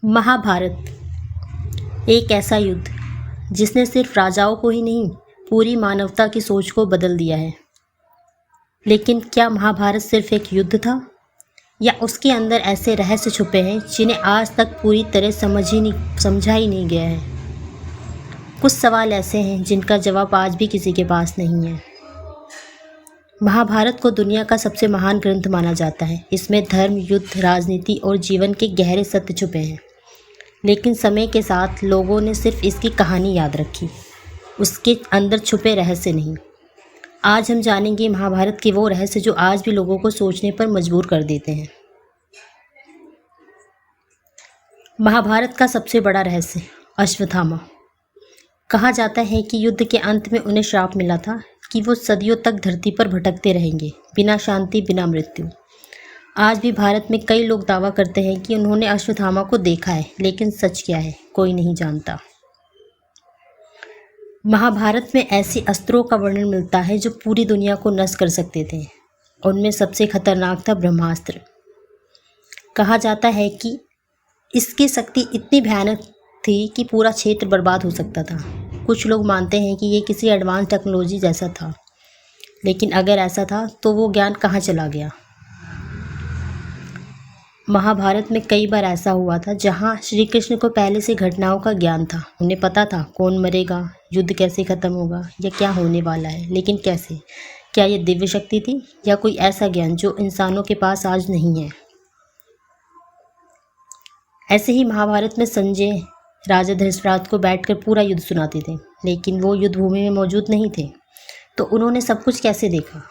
महाभारत एक ऐसा युद्ध जिसने सिर्फ राजाओं को ही नहीं, पूरी मानवता की सोच को बदल दिया है। लेकिन क्या महाभारत सिर्फ एक युद्ध था, या उसके अंदर ऐसे रहस्य छुपे हैं जिन्हें आज तक पूरी तरह समझा ही नहीं गया है। कुछ सवाल ऐसे हैं जिनका जवाब आज भी किसी के पास नहीं है। महाभारत को दुनिया का सबसे महान ग्रंथ माना जाता है। इसमें धर्म, युद्ध, राजनीति और जीवन के गहरे सत्य छुपे हैं। लेकिन समय के साथ लोगों ने सिर्फ इसकी कहानी याद रखी, उसके अंदर छुपे रहस्य नहीं। आज हम जानेंगे महाभारत के वो रहस्य जो आज भी लोगों को सोचने पर मजबूर कर देते हैं। महाभारत का सबसे बड़ा रहस्य, अश्वत्थामा। कहा जाता है कि युद्ध के अंत में उन्हें श्राप मिला था कि वो सदियों तक धरती पर भटकते रहेंगे, बिना शांति, बिना मृत्यु। आज भी भारत में कई लोग दावा करते हैं कि उन्होंने अश्वत्थामा को देखा है, लेकिन सच क्या है कोई नहीं जानता। महाभारत में ऐसे अस्त्रों का वर्णन मिलता है जो पूरी दुनिया को नष्ट कर सकते थे। उनमें सबसे खतरनाक था ब्रह्मास्त्र। कहा जाता है कि इसकी शक्ति इतनी भयानक थी कि पूरा क्षेत्र बर्बाद हो सकता था। कुछ लोग मानते हैं कि ये किसी एडवांस टेक्नोलॉजी जैसा था, लेकिन अगर ऐसा था तो वो ज्ञान कहाँ चला गया। महाभारत में कई बार ऐसा हुआ था जहाँ श्री कृष्ण को पहले से घटनाओं का ज्ञान था। उन्हें पता था कौन मरेगा, युद्ध कैसे खत्म होगा या क्या होने वाला है, लेकिन कैसे? क्या ये दिव्य शक्ति थी या कोई ऐसा ज्ञान जो इंसानों के पास आज नहीं है? ऐसे ही महाभारत में संजय राजा धृतराष्ट्र को बैठकर पूरा युद्ध सुनाते थे, लेकिन वो युद्ध भूमि में मौजूद नहीं थे, तो उन्होंने सब कुछ कैसे देखा?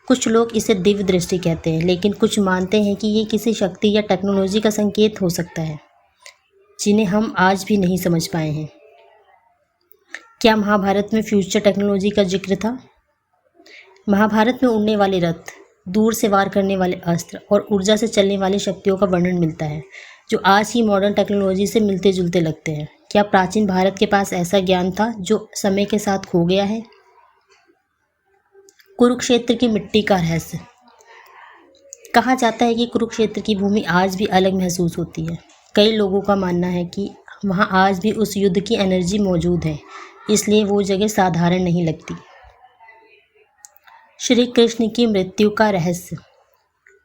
कुछ लोग इसे दिव्य दृष्टि कहते हैं, लेकिन कुछ मानते हैं कि ये किसी शक्ति या टेक्नोलॉजी का संकेत हो सकता है जिन्हें हम आज भी नहीं समझ पाए हैं। क्या महाभारत में फ्यूचर टेक्नोलॉजी का जिक्र था? महाभारत में उड़ने वाले रथ, दूर से वार करने वाले अस्त्र और ऊर्जा से चलने वाली शक्तियों का वर्णन मिलता है जो आज की मॉडर्न टेक्नोलॉजी से मिलते जुलते लगते हैं। क्या प्राचीन भारत के पास ऐसा ज्ञान था जो समय के साथ खो गया है? कुरुक्षेत्र की मिट्टी का रहस्य। कहा जाता है कि कुरुक्षेत्र की भूमि आज भी अलग महसूस होती है। कई लोगों का मानना है कि वहाँ आज भी उस युद्ध की एनर्जी मौजूद है, इसलिए वो जगह साधारण नहीं लगती। श्री कृष्ण की मृत्यु का रहस्य।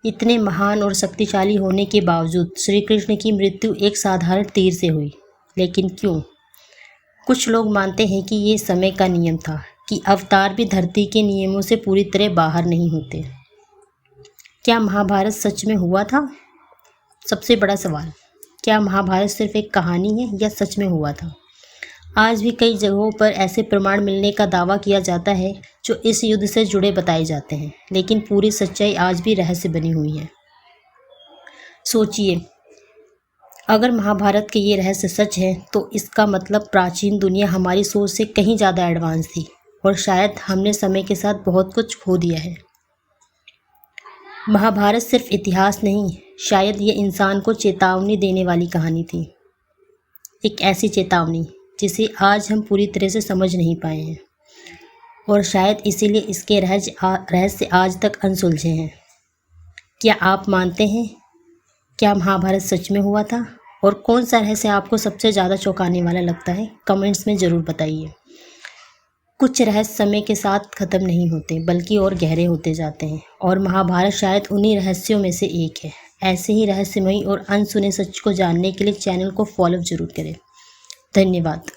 इतने महान और शक्तिशाली होने के बावजूद श्री कृष्ण की मृत्यु एक साधारण तीर से हुई, लेकिन क्यों? कुछ लोग मानते हैं कि ये समय का नियम था, कि अवतार भी धरती के नियमों से पूरी तरह बाहर नहीं होते। क्या महाभारत सच में हुआ था? सबसे बड़ा सवाल, क्या महाभारत सिर्फ एक कहानी है या सच में हुआ था? आज भी कई जगहों पर ऐसे प्रमाण मिलने का दावा किया जाता है जो इस युद्ध से जुड़े बताए जाते हैं, लेकिन पूरी सच्चाई आज भी रहस्य बनी हुई है। सोचिए, अगर महाभारत के ये रहस्य सच है तो इसका मतलब प्राचीन दुनिया हमारी सोच से कहीं ज़्यादा एडवांस थी, और शायद हमने समय के साथ बहुत कुछ खो दिया है। महाभारत सिर्फ इतिहास नहीं, शायद ये इंसान को चेतावनी देने वाली कहानी थी। एक ऐसी चेतावनी जिसे आज हम पूरी तरह से समझ नहीं पाए हैं, और शायद इसीलिए इसके रहस्य आज तक अनसुलझे हैं। क्या आप मानते हैं क्या महाभारत सच में हुआ था? और कौन सा रहस्य आपको सबसे ज़्यादा चौंकाने वाला लगता है? कमेंट्स में ज़रूर बताइए। कुछ रहस्य समय के साथ ख़त्म नहीं होते, बल्कि और गहरे होते जाते हैं, और महाभारत शायद उन्हीं रहस्यों में से एक है। ऐसे ही रहस्यमयी और अनसुने सच को जानने के लिए चैनल को फॉलो जरूर करें। धन्यवाद।